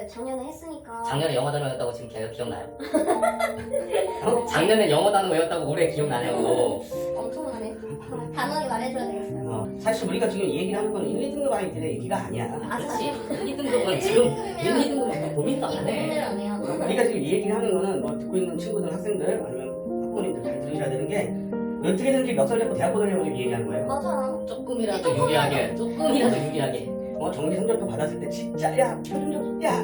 작년에 했으니까. 작년에 영어 단어 외웠다고 지금 기억나요? 작년에 영어 단어 외웠다고 올해 기억나냐고. 엄청나네. 단호하게 말해줘야 되겠어요. 사실 우리가 지금 이 얘기를 하는 건 1, 2등급 아이들의 얘기가 아니야. 사실 1, 2등급은 지금 1, 2등급은 고민도 안 고민을 해. 안 해요. 우리가 지금 이 얘기를 하는 거는 뭐 듣고 있는 친구들, 학생들, 아니면 학부모님들 잘 들으셔야 되는 게 어떻게든지 몇 살 잡고 대학 보내려고 지금 얘기하는 거예요. 맞아. 조금이라도 유리하게, 조금이라도 유리하게. 정기 성적표 받았을 때 진짜 야 표준적 야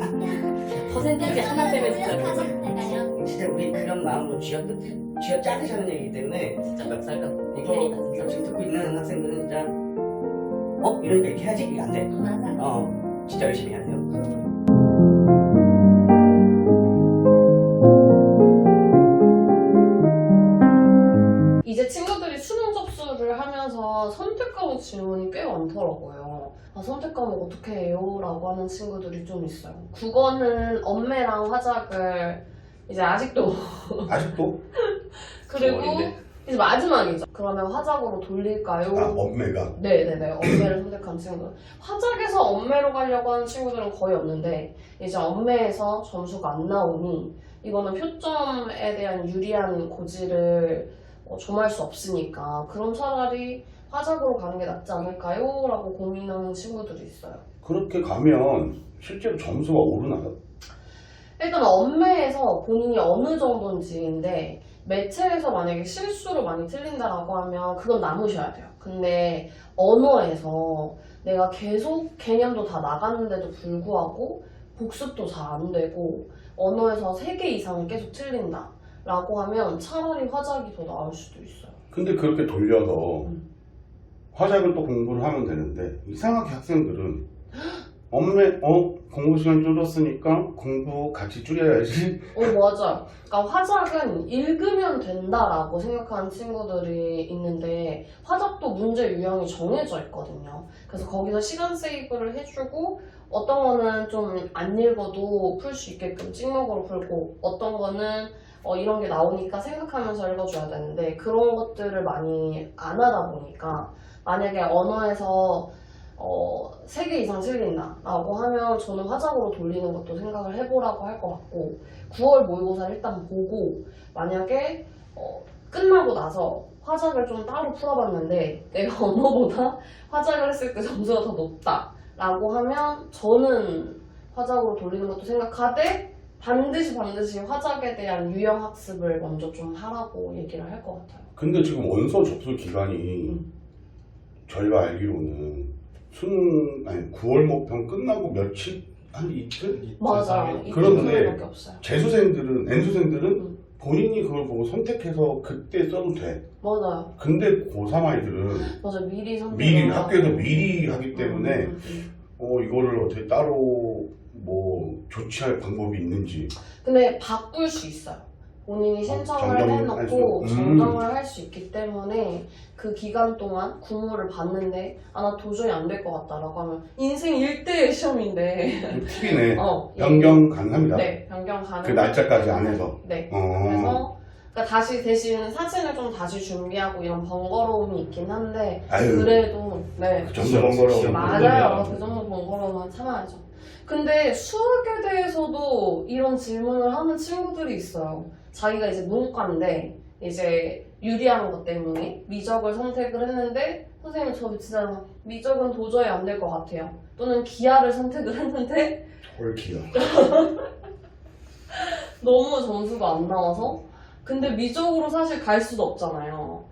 퍼센테이지 하나 때문에 진짜 약간요. 진짜 우리 그런 마음으로 쥐어짜듯이 하는 얘기이기 때문에 진짜 몇 살까 이거 지금 듣고 있는 학생들은 진짜 이러니까 이렇게 해야지 이게 안 돼. 맞아. 진짜 열심히 해야 돼요. 이제 친구들이 수능 접수를 하면서 선택 과목 질문이 꽤 많더라고요. 선택 과목 어떻게 해요? 라고 하는 친구들이 좀 있어요. 국어는 엄매랑 화작을 이제 아직도 그리고 어린데? 이제 마지막이죠. 그러면 화작으로 돌릴까요? 엄매가? 네네네. 엄매를 선택한 친구들. 화작에서 엄매로 가려고 하는 친구들은 거의 없는데 이제 엄매에서 점수가 안 나오니 이거는 표점에 대한 유리한 고지를 점할 수 없으니까 그럼 차라리 화작으로 가는 게 낫지 않을까요? 라고 고민하는 친구들이 있어요. 그렇게 가면 실제로 점수가 오르나요? 일단 엄매에서 본인이 어느 정도인지인데 매체에서 만약에 실수로 많이 틀린다라고 하면 그건 남으셔야 돼요. 근데 언어에서 내가 계속 개념도 다 나갔는데도 불구하고 복습도 잘 안 되고 언어에서 3개 이상 계속 틀린다 라고 하면 차라리 화작이 더 나을 수도 있어요. 근데 그렇게 돌려서 화작을 또 공부를 하면 되는데 이상하게 학생들은 엄매 공부 시간 줄었으니까 공부 같이 줄여야지. 맞아요. 그러니까 화작은 읽으면 된다라고 생각하는 친구들이 있는데 화작도 문제 유형이 정해져 있거든요. 그래서 거기서 시간 세이브를 해주고 어떤 거는 좀 안 읽어도 풀 수 있게끔 찍먹으로 풀고 어떤 거는 이런 게 나오니까 생각하면서 읽어줘야 되는데 그런 것들을 많이 안 하다 보니까 만약에 언어에서 3개 이상 틀린다 라고 하면 저는 화작으로 돌리는 것도 생각을 해보라고 할 것 같고 9월 모의고사를 일단 보고 만약에 끝나고 나서 화작을 좀 따로 풀어봤는데 내가 언어보다 화작을 했을 때 점수가 더 높다 라고 하면 저는 화작으로 돌리는 것도 생각하되 반드시 화작에 대한 유형 학습을 먼저 좀 하라고 얘기를 할 것 같아요. 근데 지금 원서 접수 기간이 저희가 알기로는 9월 모평 끝나고 며칠? 한 이틀? 맞아요. 그런데 밖에 없어요. 재수생들은, N수생들은 본인이 그걸 보고 선택해서 그때 써도 돼. 맞아요. 근데 고3 아이들은 맞아요. 미리 선택을 미리 하고. 학교에서 미리 하기 때문에 음. 이거를 어떻게 따로 뭐 조치할 방법이 있는지. 근데 바꿀 수 있어요. 본인이 신청을 정정할 해놓고 수- 정정을 할 수 있기 때문에 그 기간 동안 국물을 봤는데 나 도저히 안 될 것 같다라고 하면 인생 1대의 시험인데 팁이네. 변경 가능합니다. 네, 변경 가능. 그 날짜까지 안에서. 네. 그래서 그러니까 다시 대신 사진을 좀 다시 준비하고 이런 번거로움이 있긴 한데 아유, 그래도 네. 그 정도 번거로움. 맞아요. 그 정도 번거로움은 참아야죠. 근데 수학에 대해서도 이런 질문을 하는 친구들이 있어요. 자기가 이제 문과인데 이제 유리한 것 때문에 미적을 선택을 했는데 선생님 저 진짜 미적은 도저히 안 될 것 같아요. 또는 기하를 선택을 했는데 헐기야. 너무 점수가 안 나와서 근데 미적으로 사실 갈 수도 없잖아요.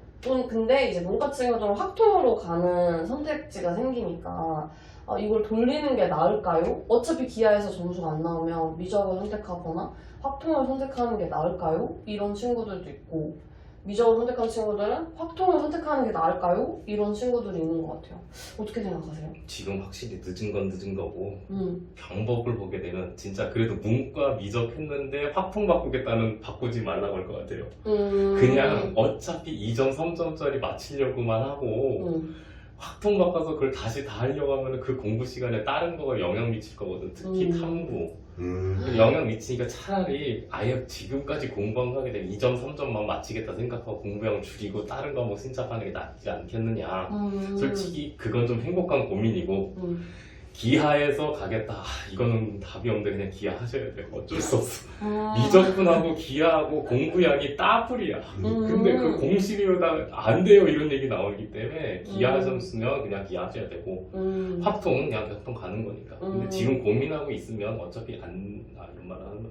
근데 이제 문과 친구들은 확통으로 가는 선택지가 생기니까 이걸 돌리는 게 나을까요? 어차피 기하에서 점수가 안 나오면 미적을 선택하거나 확통을 선택하는 게 나을까요? 이런 친구들도 있고 미적을 선택한 친구들은 확통을 선택하는 게 나을까요? 이런 친구들이 있는 것 같아요. 어떻게 생각하세요? 지금 확실히 늦은 건 늦은 거고 음. 방법을 보게 되면 진짜 그래도 문과 미적했는데 확통 바꾸지 말라고 할 것 같아요. 그냥 어차피 2점 3점짜리 맞추려고만 하고 확통 바꿔서 그걸 다시 다 하려고 하면 그 공부 시간에 다른 거가 영향 미칠 거거든. 특히 탐구. 영향 미치니까 차라리 아예 지금까지 공부한 거 하게 되면 2점 3점만 맞히겠다 생각하고 공부량 줄이고 다른 과목 신청하는 게 낫지 않겠느냐. 솔직히 그건 좀 행복한 고민이고 기하에서 가겠다. 아, 이거는 답이 없는데 그냥 기하 하셔야 돼요. 어쩔 수 없어. 아. 미적분하고 기하하고 공부량이 따블이야. 근데 그 공식이다 안 돼요 이런 얘기 나오기 때문에 기하 점수면 그냥 기하 하셔야 되고 화통은 그냥 화통 가는 거니까. 근데 지금 고민하고 있으면 어차피 이런 말 하는 거.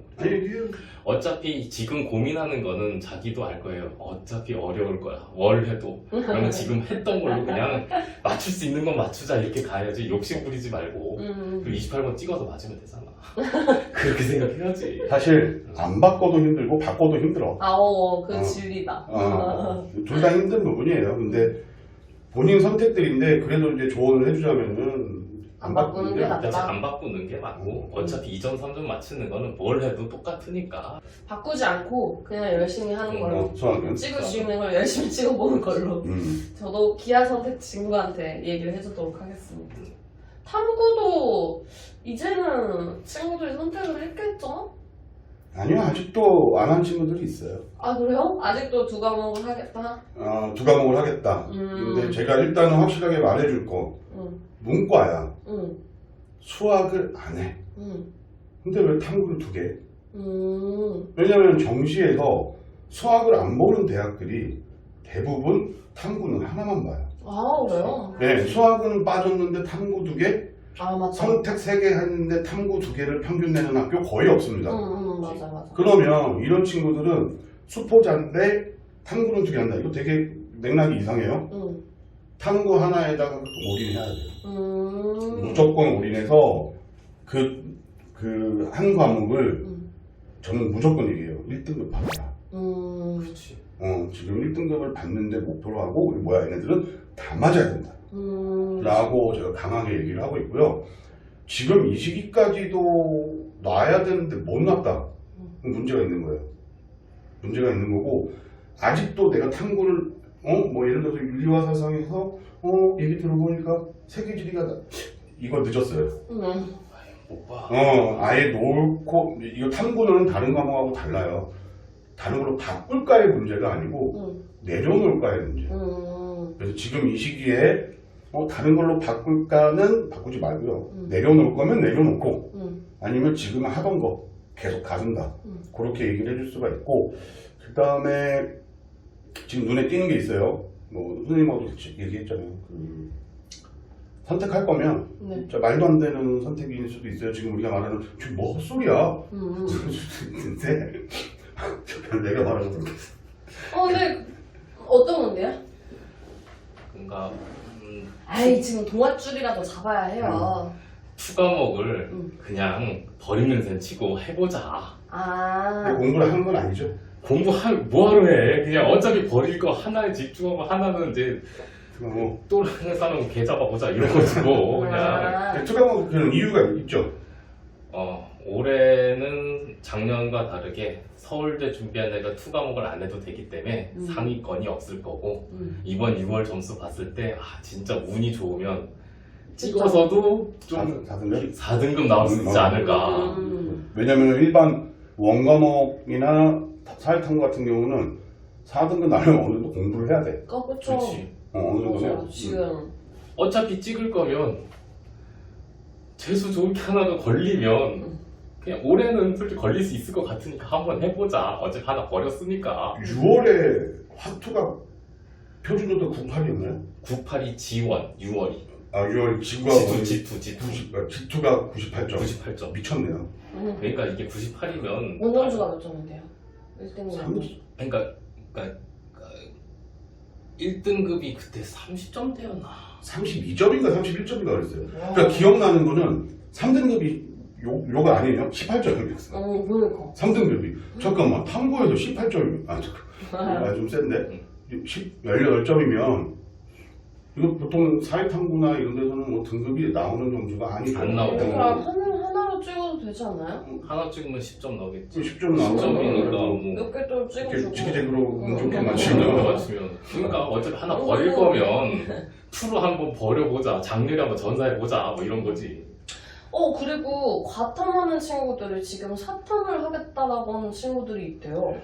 어차피 지금 고민하는 거는 자기도 알 거예요. 어차피 어려울 거야. 월 해도. 그러면 지금 했던 걸로 그냥 맞출 수 있는 건 맞추자 이렇게 가야지 욕심 부리지 말고. 그리고 28번 찍어서 맞으면 되잖아. 그렇게 생각해야지. 사실 안 바꿔도 힘들고 바꿔도 힘들어. 그 진리다. 둘 다 힘든 부분이에요. 근데 본인 선택들인데 그래도 이제 조언을 해주자면은 안 바꾸는 게 낫다. 어차피 안 바꾸는 게 맞고 어차피 2점 3점 맞추는 거는 뭘 해도 똑같으니까. 바꾸지 않고 그냥 열심히 하는 걸로. 수학은. 찍을 수 있는 걸 열심히 찍어보는 걸로. 저도 기하 선택 친구한테 얘기를 해주도록 하겠습니다. 탐구도 이제는 친구들이 선택을 했겠죠? 아니요, 아직도 안 한 친구들이 있어요. 아 그래요? 아직도 2과목을 하겠다? 2과목을 하겠다. 근데 제가 일단은 확실하게 말해줄 거. 문과야. 수학을 안 해. 근데 왜 탐구를 2개? 왜냐면 정시에서 수학을 안 보는 대학들이 대부분 탐구는 하나만 봐요. 아 그래요? 네, 수학은 빠졌는데 탐구 2개, 아 맞다. 선택 3개 했는데 탐구 2개를 평균 내는 학교 거의 없습니다. 맞아. 그러면 이런 친구들은 수포자인데 탐구는 2개 한다. 이거 되게 맥락이 이상해요. 탐구 하나에다가 올인해야 돼요. 무조건 올인해서 그 한 과목을 저는 무조건 얘기해요. 1등급 받아라. 그렇지. 지금 1등급을 받는데 목표로 하고 얘네들은 다 맞아야 된다. 라고 제가 강하게 얘기를 하고 있고요. 지금 이 시기까지도 놔야 되는데 못 놨다. 문제가 있는 거예요. 문제가 있는 거고 아직도 내가 탐구를 뭐 예를 들어서 윤리와 사상에서 얘기 들어보니까 세계지리가 이거 늦었어요. 오빠. 아예 놓고 이거 탐구는 다른 과목하고 달라요. 다른 걸로 바꿀까의 문제가 아니고 내려놓을까의 문제. 그래서 지금 이 시기에 다른 걸로 바꿀까는 바꾸지 말고요. 내려놓을 거면 내려놓고 아니면 지금 하던 거 계속 가준다. 그렇게 얘기를 해줄 수가 있고 그 다음에 지금 눈에 띄는 게 있어요. 뭐 선생님하고 얘기했잖아요. 선택할 거면 진짜 말도 안 되는 선택일 수도 있어요. 지금 우리가 말하는 지금 뭐 헛소리야. 근데 내가 말하는 건 근데 어떤 건데요? 그러니까 아이 지금 동아줄이라도 잡아야 해요. 2과목을 그냥 버리는 셈 치고 해보자. 근데 공부를 하는 건 아니죠. 뭐하러 해? 그냥 어차피 버릴 거 하나에 집중하고 하나는 이제 또 하는 사람 개 잡아보자 이런 거지 뭐 그냥. 2과목 그런 이유가 있죠. 올해는 작년과 다르게 서울대 준비한 애가 2과목을 안 해도 되기 때문에 상위권이 없을 거고 이번 6월 점수 봤을 때 진짜 운이 좋으면 찍어서도 좀 4등급 나올 수 있지 않을까. 왜냐면 일반 원과목이나 사회탐구 같은 경우는 4등급 나려면 어느 정도 공부를 해야 돼. 그렇죠. 그렇지. 어느 정도 해야 돼. 지금 어차피 찍을 거면 재수 좋을 게 하나가 걸리면 그냥 올해는 솔직히 걸릴 수 있을 것 같으니까 한번 해보자. 어차피 하나 버렸으니까. 6월에 화투가 표준조도 98이었나요? 98이 지원, 6월이. 6월 지구가 G2가 98점. 98점. 미쳤네요. 그러니까 이게 98이면 원점수가 몇 점인데요? 1등급. 그러니까 1등급이 그때 30점대였나? 32점인가 31점인가 그랬어요. 그러니까 기억나는 거는 3등급이 요가 아니에요? 18점이었어. 그러니까. 3등급이. 잠깐만, 탐구에도 18점이. 좀 센데? 18점이면, 이거 보통 사회탐구나 이런 데서는 뭐 등급이 나오는 점수가 아니죠. 안 나오고. 그럼 하나로 찍어도 되지 않나요? 하나 찍으면 10점 나오겠지. 10점 나오고. 10점이니까 뭐. 몇 개 또 찍어주고. 직계적으로 운 좋게 지금 맞추면. 맞추면. 그러니까 어차피 하나 버릴 거면 프로 한번 버려보자. 작년에 한번 전사해보자. 뭐 이런 거지. 그리고 과탐하는 친구들이 지금 사탐을 하겠다라고 하는 친구들이 있대요.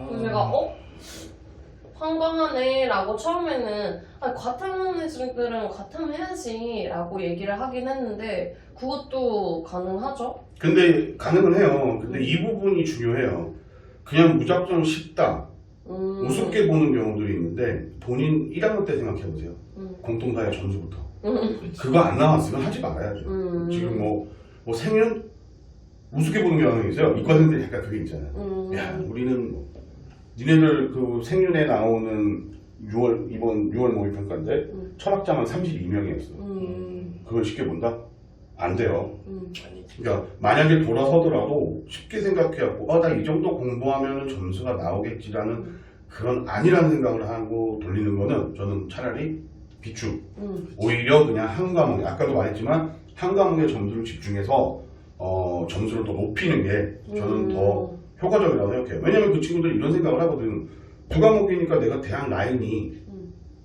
그래서 제가 황당하네 라고 처음에는 과탐하는 애들은 과탐해야지 라고 얘기를 하긴 했는데 그것도 가능하죠? 근데 가능은 해요. 근데 이 부분이 중요해요. 그냥 무작정 쉽다, 우습게 보는 경우들이 있는데 본인 1학년 때 생각해보세요. 공통사회 점수부터. 그거 안 나왔으면 하지 말아야죠. 지금 뭐 생윤 우습게 보는 경향이 있어요. 이과생들이 약간 그게 있잖아요. 야, 우리는 니네들 그 생윤에 나오는 이번 6월 모의평가인데 철학자만 32명이었어. 그걸 쉽게 본다? 안 돼요. 그러니까 만약에 돌아서더라도 쉽게 생각해갖고 나 이 정도 공부하면 점수가 나오겠지라는 그런 아니라는 생각을 하고 돌리는 거는 저는 차라리 비추. 오히려 그냥 한 과목에, 아까도 말했지만 한 과목에 점수를 집중해서 점수를 더 높이는 게 저는 더 효과적이라고 생각해요. 왜냐면 그 친구들이 이런 생각을 하거든. 두 과목이니까 내가 대학 라인이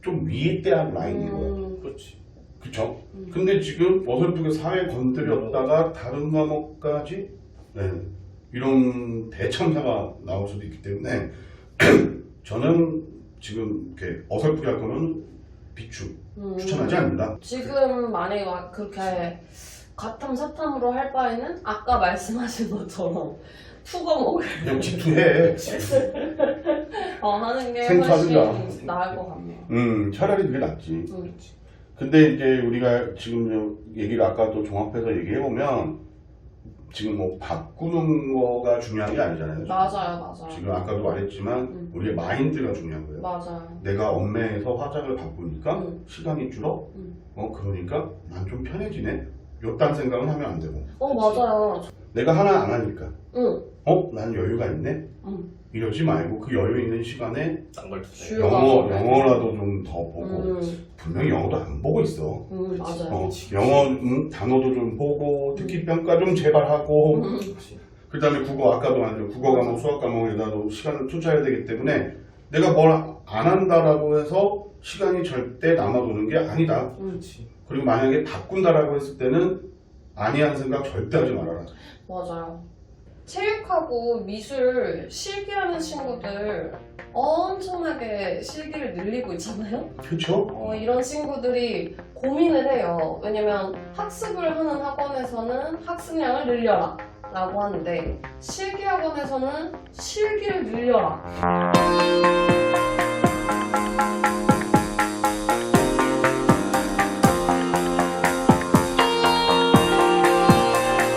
좀 위에 대학 라인인 거야. 그렇지. 그쵸? 근데 지금 어설프게 사회 건드렸다가 다른 과목까지 이런 대참사가 나올 수도 있기 때문에 저는 지금 이렇게 어설프게 할 거면 비추 추천하지 않는다. 지금 만약에 그렇게 과탐 사탐으로 할 바에는 아까 말씀하신 것처럼 투과목을 그냥 집투해. 하는 게 생투하든가. 훨씬 나을 것 같네요. 차라리 그게 낫지. 근데 이제 우리가 지금 얘기를 아까 또 종합해서 얘기해보면 지금 뭐 바꾸는 거가 중요한 게 아니잖아요. 맞아요. 지금 아까도 말했지만 우리의 마인드가 중요한 거예요. 맞아요. 내가 엄매에서 화장을 바꾸니까 시간이 줄어? 그러니까 난 좀 편해지네? 요딴 생각은 하면 안 되고. 맞아요. 내가 하나 안 하니까 난 여유가 있네? 응. 이러지 말고 그 여유 있는 시간에 딴걸 주요 영어라도 좀 더 보고 분명히 영어도 안 보고 있어. 맞아요. 영어 단어도 좀 보고 듣기 평가 좀 제발 하고 그 다음에 국어 아까도 말했죠. 국어 과목 수학 과목에다도 시간을 투자해야 되기 때문에 내가 뭘 안 한다라고 해서 시간이 절대 남아도는 게 아니다. 그리고 만약에 바꾼다라고 했을 때는 아니하는 생각 절대 하지 말아라. 맞아요. 체육하고 미술 실기하는 친구들 엄청나게 실기를 늘리고 있잖아요. 그렇죠? 이런 친구들이 고민을 해요. 왜냐면 학습을 하는 학원에서는 학습량을 늘려라 라고 하는데 실기 학원에서는 실기를 늘려라